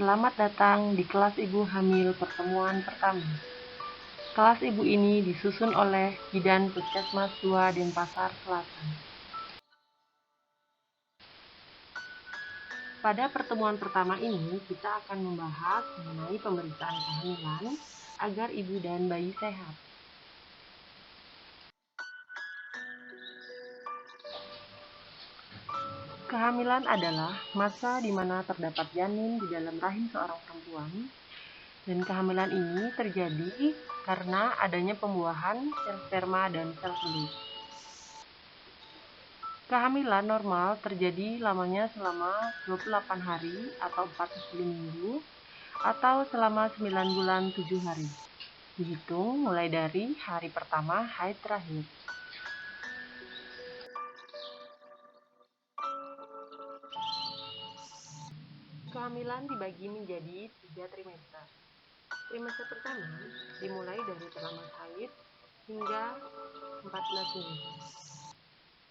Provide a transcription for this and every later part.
Selamat datang di kelas Ibu Hamil pertemuan pertama. Kelas Ibu ini disusun oleh Bidan Puskesmas 2 Denpasar Selatan. Pada pertemuan pertama ini, kita akan membahas mengenai pemeriksaan kehamilan agar ibu dan bayi sehat. Kehamilan adalah masa di mana terdapat janin di dalam rahim seorang perempuan, dan kehamilan ini terjadi karena adanya pembuahan sel sperma dan sel telur. Kehamilan normal terjadi lamanya selama 28 hari atau 40 minggu atau selama 9 bulan 7 hari. Dihitung mulai dari hari pertama haid terakhir. Kehamilan dibagi menjadi 3 trimester. Trimester pertama dimulai dari terlambat haid hingga 14 minggu.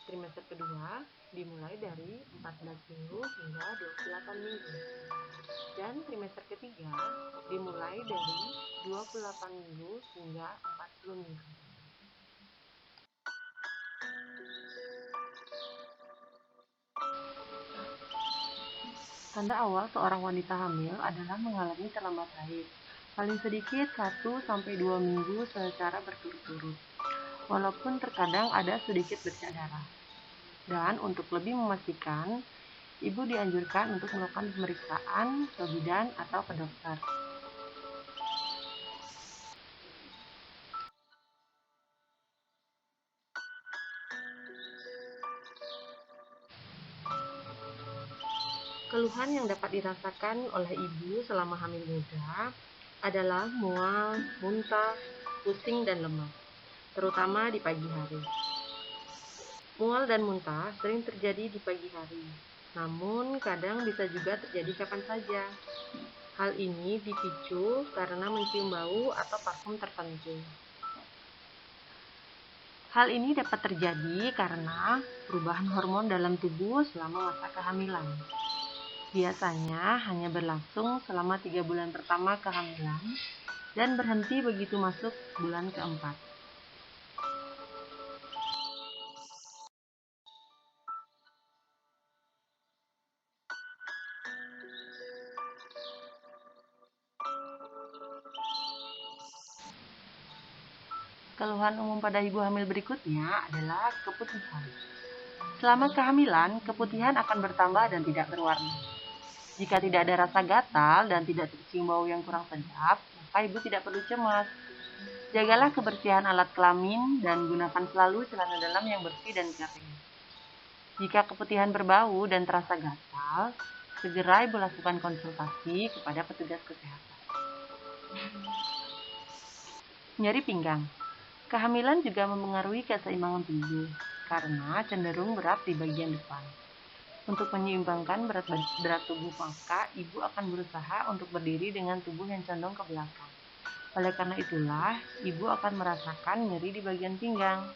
Trimester kedua dimulai dari 14 minggu hingga 28 minggu. Dan trimester ketiga dimulai dari 28 minggu hingga 40 minggu. Tanda awal seorang wanita hamil adalah mengalami terlambat haid, paling sedikit 1-2 minggu secara berturut-turut, walaupun terkadang ada sedikit bercak darah. Dan untuk lebih memastikan, ibu dianjurkan untuk melakukan pemeriksaan ke bidan atau ke dokter. Keluhan yang dapat dirasakan oleh ibu selama hamil muda adalah mual, muntah, pusing, dan lemas, terutama di pagi hari. Mual dan muntah sering terjadi di pagi hari, namun kadang bisa juga terjadi kapan saja. Hal ini dipicu karena mencium bau atau parfum tertentu. Hal ini dapat terjadi karena perubahan hormon dalam tubuh selama masa kehamilan. Biasanya hanya berlangsung selama 3 bulan pertama kehamilan dan berhenti begitu masuk bulan keempat. Keluhan umum pada ibu hamil berikutnya adalah keputihan. Selama kehamilan, keputihan akan bertambah dan tidak berwarna. Jika tidak ada rasa gatal dan tidak tercium bau yang kurang sedap, maka ibu tidak perlu cemas. Jagalah kebersihan alat kelamin dan gunakan selalu celana dalam yang bersih dan kering. Jika keputihan berbau dan terasa gatal, segera ibu lakukan konsultasi kepada petugas kesehatan. Nyeri pinggang. Kehamilan juga mempengaruhi keseimbangan tubuh karena cenderung berat di bagian depan. Untuk menyeimbangkan berat tubuh, maka ibu akan berusaha untuk berdiri dengan tubuh yang condong ke belakang. Oleh karena itulah, ibu akan merasakan nyeri di bagian pinggang.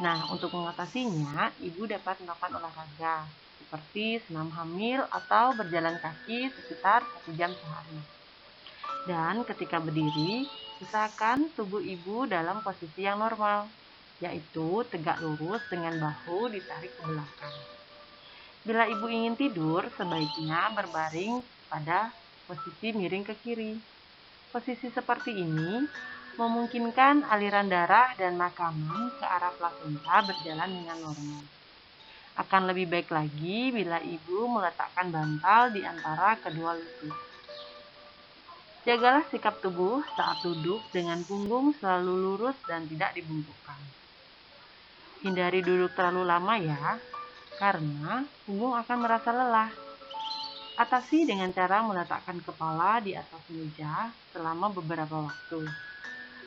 Nah, untuk mengatasinya, ibu dapat melakukan olahraga seperti senam hamil atau berjalan kaki sekitar 1 jam sehari. Dan ketika berdiri, usahakan tubuh ibu dalam posisi yang normal, yaitu tegak lurus dengan bahu ditarik ke belakang. Bila ibu ingin tidur, sebaiknya berbaring pada posisi miring ke kiri. Posisi seperti ini memungkinkan aliran darah dan makanan ke arah plasenta berjalan dengan normal. Akan lebih baik lagi bila ibu meletakkan bantal di antara kedua lutut. Jagalah sikap tubuh saat duduk dengan punggung selalu lurus dan tidak dibungkukkan. Hindari duduk terlalu lama ya, karena punggung akan merasa lelah. Atasi dengan cara meletakkan kepala di atas meja selama beberapa waktu.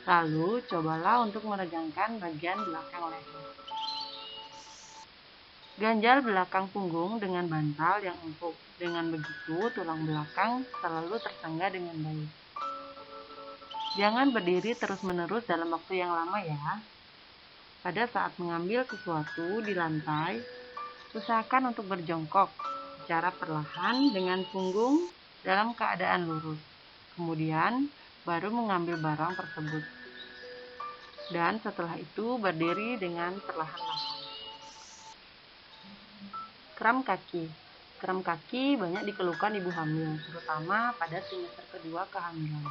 Lalu, cobalah untuk meregangkan bagian belakang leher. Ganjal belakang punggung dengan bantal yang empuk. Dengan begitu, tulang belakang selalu tersangga dengan baik. Jangan berdiri terus-menerus dalam waktu yang lama ya. Pada saat mengambil sesuatu di lantai, usahakan untuk berjongkok secara perlahan dengan punggung dalam keadaan lurus. Kemudian baru mengambil barang tersebut. Dan setelah itu berdiri dengan perlahan-lahan. Kram kaki. Kram kaki banyak dikeluhkan ibu hamil, terutama pada trimester kedua kehamilan.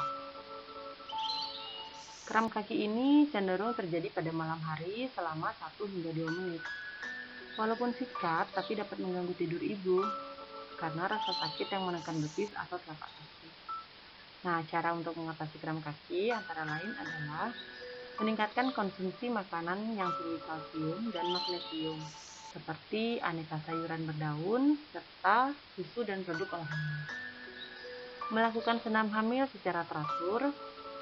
Kram kaki ini cenderung terjadi pada malam hari selama 1 hingga 2 menit. Walaupun singkat, tapi dapat mengganggu tidur ibu karena rasa sakit yang menekan betis atau telapak kaki. Nah, cara untuk mengatasi kram kaki antara lain adalah meningkatkan konsumsi makanan yang tinggi kalsium dan magnesium, seperti aneka sayuran berdaun, serta susu dan produk olahan. Melakukan senam hamil secara teratur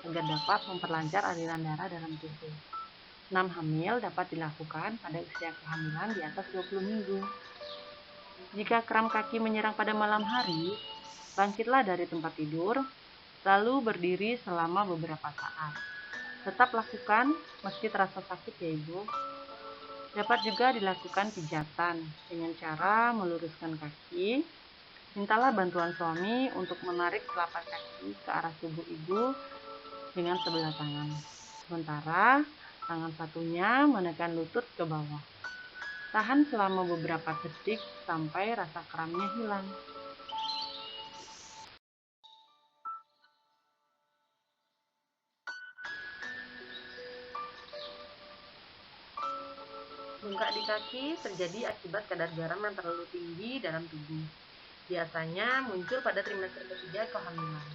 agar dapat memperlancar aliran darah dalam tubuh. Senam hamil dapat dilakukan pada usia kehamilan di atas 20 minggu. Jika kram kaki menyerang pada malam hari, bangkitlah dari tempat tidur, lalu berdiri selama beberapa saat. Tetap lakukan meski terasa sakit ya ibu. Dapat juga dilakukan pijatan dengan cara meluruskan kaki. Mintalah bantuan suami untuk menarik telapak kaki ke arah tubuh ibu dengan sebelah tangan. Sementara tangan satunya menekan lutut ke bawah. Tahan selama beberapa detik sampai rasa kramnya hilang. Bengkak di kaki terjadi akibat kadar garam yang terlalu tinggi dalam tubuh. Biasanya muncul pada trimester ketiga kehamilan.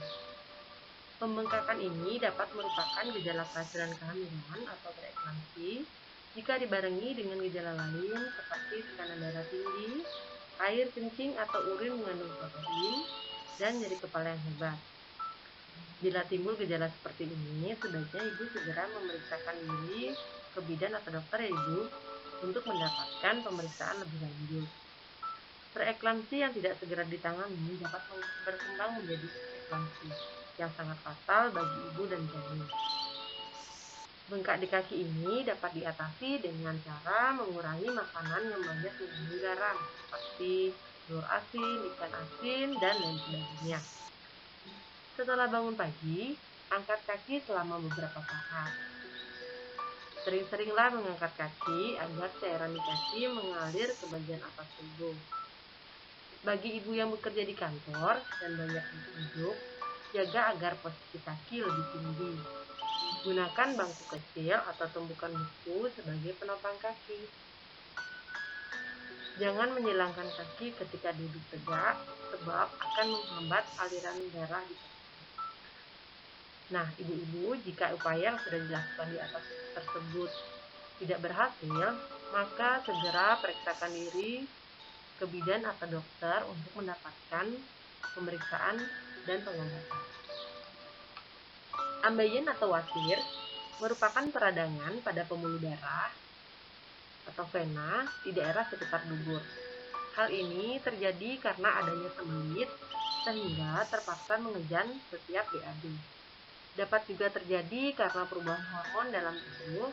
Pembengkakan ini dapat merupakan gejala kehamilan kehamilan atau preeklamsi jika dibarengi dengan gejala lain seperti tekanan darah tinggi, air kencing atau urin mengandung protein, dan nyeri kepala yang hebat. Bila timbul gejala seperti ini, sebaiknya ibu segera memeriksakan diri ke bidan atau dokter ya ibu, untuk mendapatkan pemeriksaan lebih lanjut. Preeklamsi yang tidak segera ditangani dapat berkembang menjadi eklamsi yang sangat fatal bagi ibu dan janin. Bengkak di kaki ini dapat diatasi dengan cara mengurangi makanan yang banyak mengandung garam, seperti telur asin, ikan asin, dan lain sebagainya. Setelah bangun pagi, angkat kaki selama beberapa saat. Sering-seringlah mengangkat kaki agar cairan di kaki mengalir ke bagian atas tubuh. Bagi ibu yang bekerja di kantor dan banyak duduk, jaga agar posisi kaki lebih tinggi. Gunakan bangku kecil atau tumpukan buku sebagai penopang kaki. Jangan menyilangkan kaki ketika duduk tegak, sebab akan menghambat aliran darah di kaki. Nah, ibu-ibu, jika upaya yang sudah dilakukan di atas tersebut tidak berhasil, maka segera periksakan diri ke bidan atau dokter untuk mendapatkan pemeriksaan dan pengobatan. Ambeien atau wasir merupakan peradangan pada pembuluh darah atau vena di daerah sekitar dubur. Hal ini terjadi karena adanya sembelit sehingga terpaksa mengejan setiap BAB. Dapat juga terjadi karena perubahan hormon dalam tubuh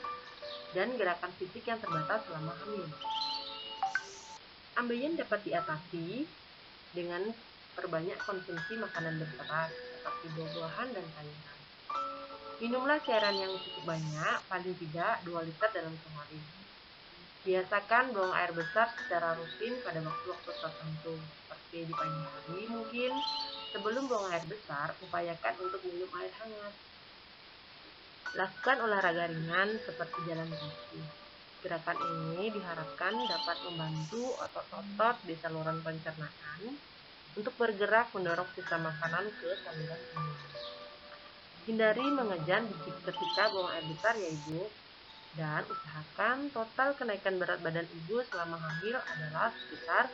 dan gerakan fisik yang terbatas selama hamil. Ambeien dapat diatasi dengan perbanyak konsumsi makanan berserat seperti buah-buahan dan sayuran. Minumlah cairan yang cukup banyak, paling tidak 2 liter dalam sehari. Biasakan buang air besar secara rutin pada waktu-waktu tertentu, seperti di pagi hari mungkin. Sebelum buang air besar, upayakan untuk minum air hangat. Lakukan olahraga ringan seperti jalan kaki. Gerakan ini diharapkan dapat membantu otot-otot di saluran pencernaan untuk bergerak mendorong sisa makanan ke saluran pencernaan. Hindari mengejan ketika buang air besar ya ibu. Dan usahakan total kenaikan berat badan ibu selama hamil adalah sekitar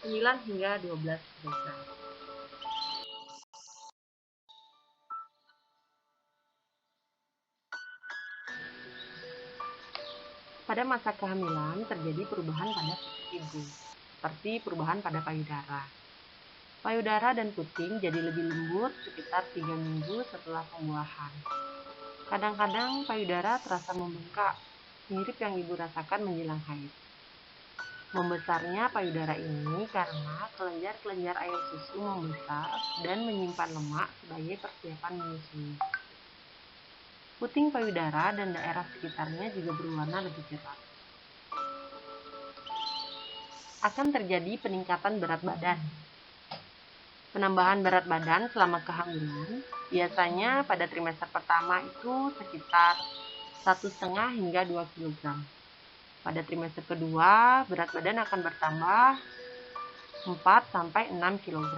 9 hingga 12 kg. Pada masa kehamilan terjadi perubahan pada fisik ibu, seperti perubahan pada payudara. Payudara dan puting jadi lebih lembut sekitar 3 minggu setelah pembuahan. Kadang-kadang payudara terasa membengkak, mirip yang ibu rasakan menjelang haid. Membesarnya payudara ini karena kelenjar-kelenjar air susu membesar dan menyimpan lemak sebagai persiapan menyusui. Puting payudara dan daerah sekitarnya juga berwarna lebih cerah. Akan terjadi peningkatan berat badan. Penambahan berat badan selama kehamilan biasanya pada trimester pertama itu sekitar 1,5 hingga 2 kg. Pada trimester kedua, berat badan akan bertambah 4-6 kg.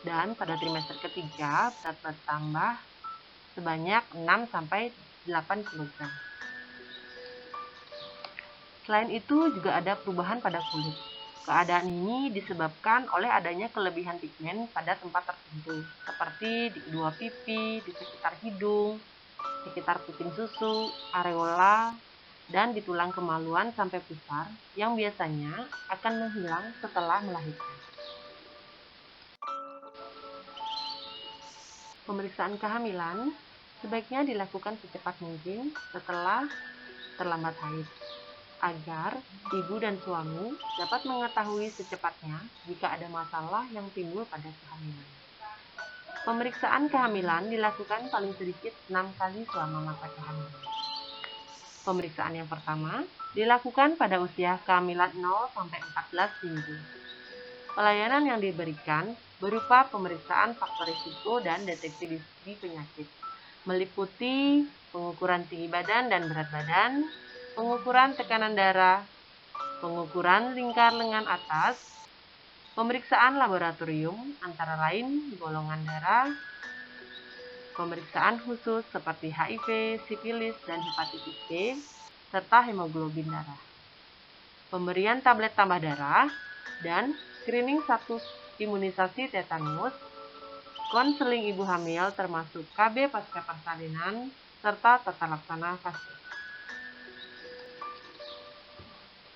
Dan pada trimester ketiga, berat bertambah sebanyak 6-8 kg. Selain itu juga ada perubahan pada kulit. Keadaan ini disebabkan oleh adanya kelebihan pigmen pada tempat tertentu, seperti di kedua pipi, di sekitar hidung, sekitar puting susu, areola, dan di tulang kemaluan sampai pusar yang biasanya akan menghilang setelah melahirkan. Pemeriksaan kehamilan sebaiknya dilakukan secepat mungkin setelah terlambat haid, agar ibu dan suami dapat mengetahui secepatnya jika ada masalah yang timbul pada kehamilan. Pemeriksaan kehamilan dilakukan paling sedikit 6 kali selama masa kehamilan. Pemeriksaan yang pertama dilakukan pada usia kehamilan 0-14 minggu. Pelayanan yang diberikan berupa pemeriksaan faktor risiko dan deteksi dini penyakit, meliputi pengukuran tinggi badan dan berat badan, pengukuran tekanan darah, pengukuran lingkar lengan atas, pemeriksaan laboratorium antara lain golongan darah, pemeriksaan khusus seperti HIV, sifilis, dan hepatitis B, serta hemoglobin darah, pemberian tablet tambah darah, dan screening status imunisasi tetanus, konseling ibu hamil termasuk KB pasca persalinan, serta tata laksana fase.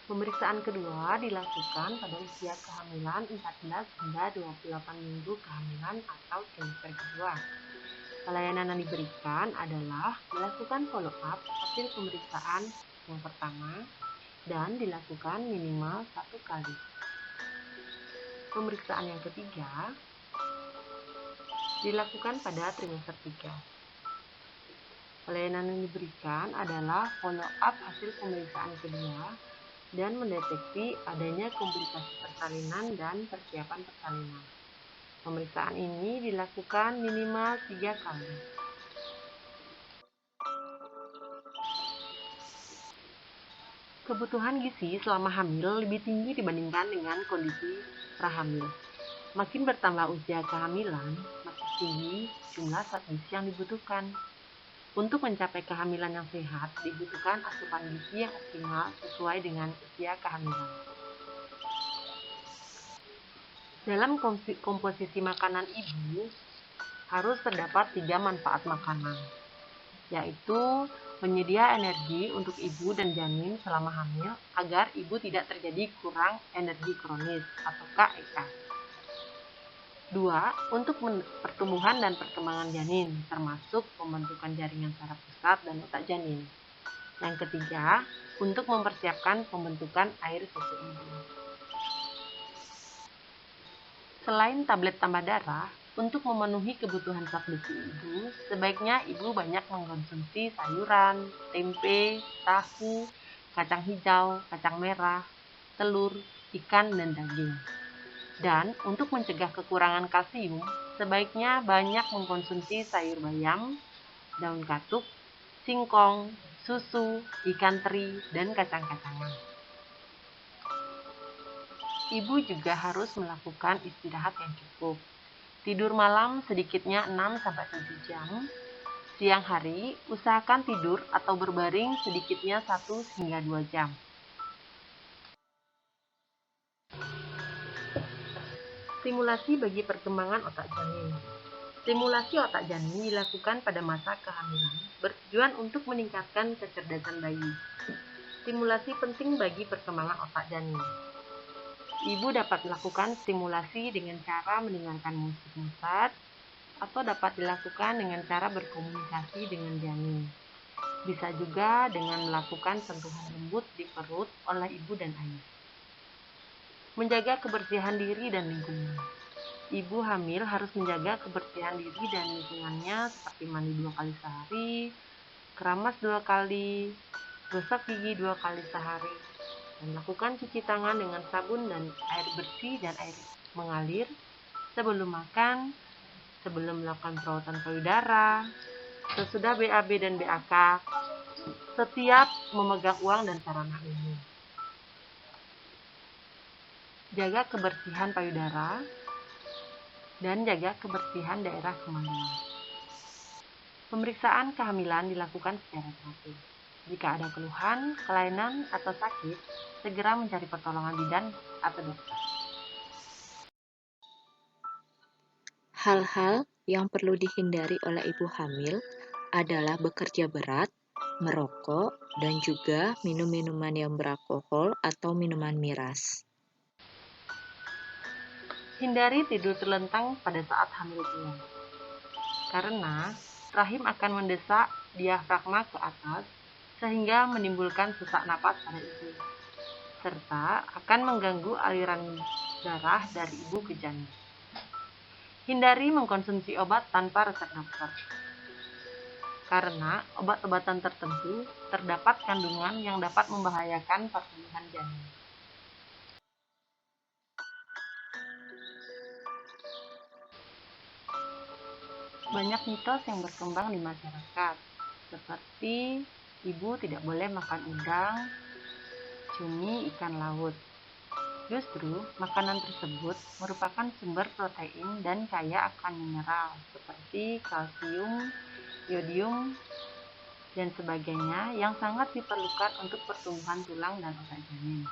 Pemeriksaan kedua dilakukan pada usia kehamilan 14 hingga 28 minggu kehamilan atau trimester kedua. Pelayanan yang diberikan adalah melakukan follow-up hasil pemeriksaan yang pertama dan dilakukan minimal 1 kali. Pemeriksaan yang ketiga dilakukan pada trimester 3. Pelayanan yang diberikan adalah follow-up hasil pemeriksaan kedua dan mendeteksi adanya komplikasi persalinan dan persiapan persalinan. Pemeriksaan ini dilakukan minimal 3 kali. Kebutuhan gizi selama hamil lebih tinggi dibandingkan dengan kondisi prahamil. Makin bertambah usia kehamilan, makin tinggi jumlah zat gizi yang dibutuhkan. Untuk mencapai kehamilan yang sehat, dibutuhkan asupan gizi yang optimal sesuai dengan usia kehamilan. Dalam komposisi makanan ibu, harus terdapat 3 manfaat makanan, yaitu penyedia energi untuk ibu dan janin selama hamil agar ibu tidak terjadi kurang energi kronis atau KEK. 2. Untuk pertumbuhan dan perkembangan janin, termasuk pembentukan jaringan saraf pusat dan otak janin. Yang ketiga, untuk mempersiapkan pembentukan air susu ibu. Selain tablet tambah darah, untuk memenuhi kebutuhan zat besi ibu, sebaiknya ibu banyak mengkonsumsi sayuran, tempe, tahu, kacang hijau, kacang merah, telur, ikan, dan daging. Dan untuk mencegah kekurangan kalsium, sebaiknya banyak mengkonsumsi sayur bayam, daun katuk, singkong, susu, ikan teri, dan kacang-kacangan. Ibu juga harus melakukan istirahat yang cukup. Tidur malam sedikitnya 6-7 jam. Siang hari, usahakan tidur atau berbaring sedikitnya 1-2 jam. Stimulasi bagi perkembangan otak janin. Stimulasi otak janin dilakukan pada masa kehamilan bertujuan untuk meningkatkan kecerdasan bayi. Stimulasi penting bagi perkembangan otak janin. Ibu dapat melakukan stimulasi dengan cara mendengarkan musik Mozart atau dapat dilakukan dengan cara berkomunikasi dengan janin. Bisa juga dengan melakukan sentuhan lembut di perut oleh ibu dan ayah. Menjaga kebersihan diri dan lingkungan. Ibu hamil harus menjaga kebersihan diri dan lingkungannya seperti mandi 2 kali sehari, keramas 2 kali, gosok gigi 2 kali sehari, dan lakukan cuci tangan dengan sabun dan air bersih dan air mengalir sebelum makan, sebelum melakukan perawatan payudara, sesudah BAB dan BAK, setiap memegang uang dan sarana umum. Jaga kebersihan payudara dan jaga kebersihan daerah kemaluan. Pemeriksaan kehamilan dilakukan secara teratur. Jika ada keluhan, kelainan, atau sakit, segera mencari pertolongan bidan atau dokter. Hal-hal yang perlu dihindari oleh ibu hamil adalah bekerja berat, merokok, dan juga minum minuman yang beralkohol atau minuman miras. Hindari tidur terlentang pada saat hamil tua, karena rahim akan mendesak diafragma ke atas sehingga menimbulkan sesak napas pada ibu, serta akan mengganggu aliran darah dari ibu ke janin. Hindari mengkonsumsi obat tanpa resep dokter, karena obat-obatan tertentu terdapat kandungan yang dapat membahayakan pertumbuhan janin. Banyak mitos yang berkembang di masyarakat, seperti ibu tidak boleh makan udang, cumi, ikan laut. Justru, makanan tersebut merupakan sumber protein dan kaya akan mineral seperti kalsium, yodium, dan sebagainya yang sangat diperlukan untuk pertumbuhan tulang dan otot janin.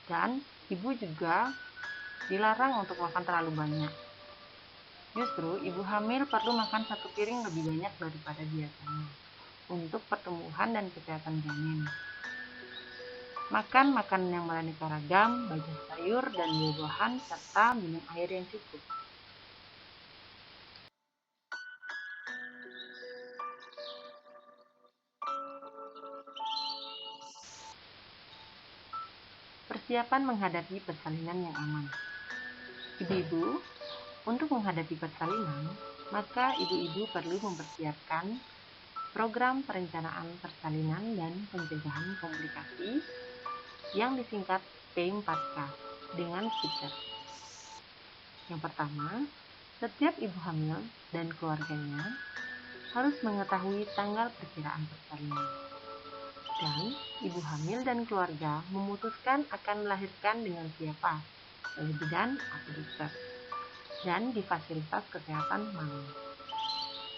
Dan ibu juga dilarang untuk makan terlalu banyak. Justru, ibu hamil perlu makan 1 piring lebih banyak daripada biasanya untuk pertumbuhan dan kesehatan janin. Makan makanan yang beraneka ragam, banyak sayur dan buah-buahan, serta minum air yang cukup. Persiapan menghadapi persalinan yang aman. Ibu-ibu, untuk menghadapi persalinan, maka ibu-ibu perlu mempersiapkan program perencanaan persalinan dan pencegahan komplikasi yang disingkat P4K dengan stiker. Yang pertama, setiap ibu hamil dan keluarganya harus mengetahui tanggal perkiraan persalinan. Dan ibu hamil dan keluarga memutuskan akan melahirkan dengan siapa, oleh bidan atau dokter, dan di fasilitas kesehatan mana.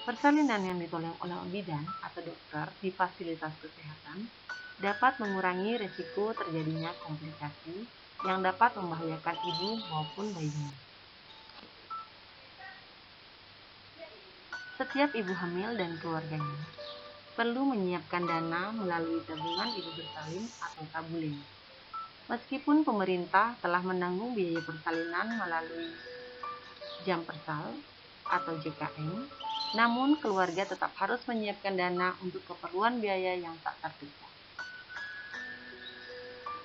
Persalinan yang ditolong oleh bidan atau dokter di fasilitas kesehatan dapat mengurangi risiko terjadinya komplikasi yang dapat membahayakan ibu maupun bayinya. Setiap ibu hamil dan keluarganya perlu menyiapkan dana melalui tabungan ibu bersalin atau tabulin. Meskipun pemerintah telah menanggung biaya persalinan melalui jam persal atau JKN, namun keluarga tetap harus menyiapkan dana untuk keperluan biaya yang tak terduga.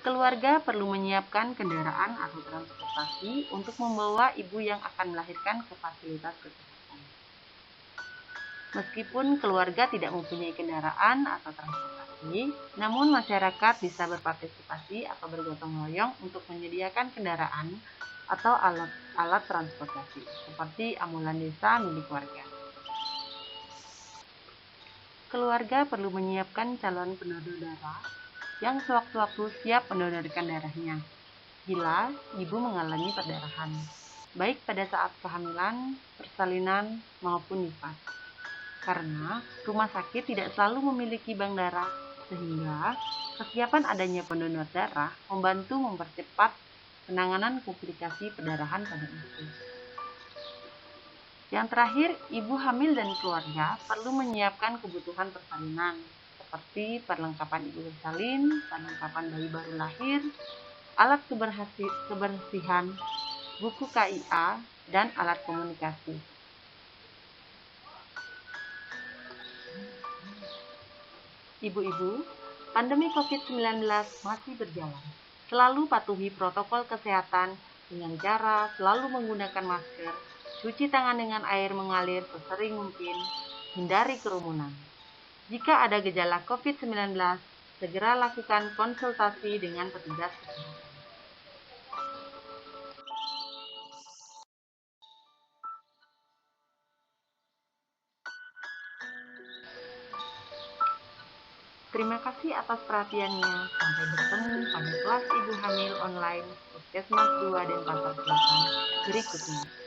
Keluarga perlu menyiapkan kendaraan atau transportasi untuk membawa ibu yang akan melahirkan ke fasilitas kesehatan. Meskipun keluarga tidak mempunyai kendaraan atau transportasi, namun masyarakat bisa berpartisipasi atau bergotong royong untuk menyediakan kendaraan atau alat transportasi, seperti ambulan desa milik warga. Keluarga perlu menyiapkan calon pendonor darah yang sewaktu-waktu siap mendonorkan darahnya bila ibu mengalami perdarahan, baik pada saat kehamilan, persalinan, maupun nifas. Karena rumah sakit tidak selalu memiliki bank darah, sehingga kesiapan adanya pendonor darah membantu mempercepat penanganan komplikasi perdarahan pada ibu. Yang terakhir, ibu hamil dan keluarga perlu menyiapkan kebutuhan persalinan, seperti perlengkapan ibu bersalin, perlengkapan bayi baru lahir, alat kebersihan, buku KIA, dan alat komunikasi. Ibu-ibu, pandemi COVID-19 masih berjalan. Selalu patuhi protokol kesehatan dengan cara selalu menggunakan masker, cuci tangan dengan air mengalir sesering mungkin, hindari kerumunan. Jika ada gejala COVID-19, segera lakukan konsultasi dengan petugas kesehatan. Terima kasih atas perhatiannya. Sampai bertemu pada kelas Ibu Hamil online Puskesmas 2 Denpasar Selatan berikutnya.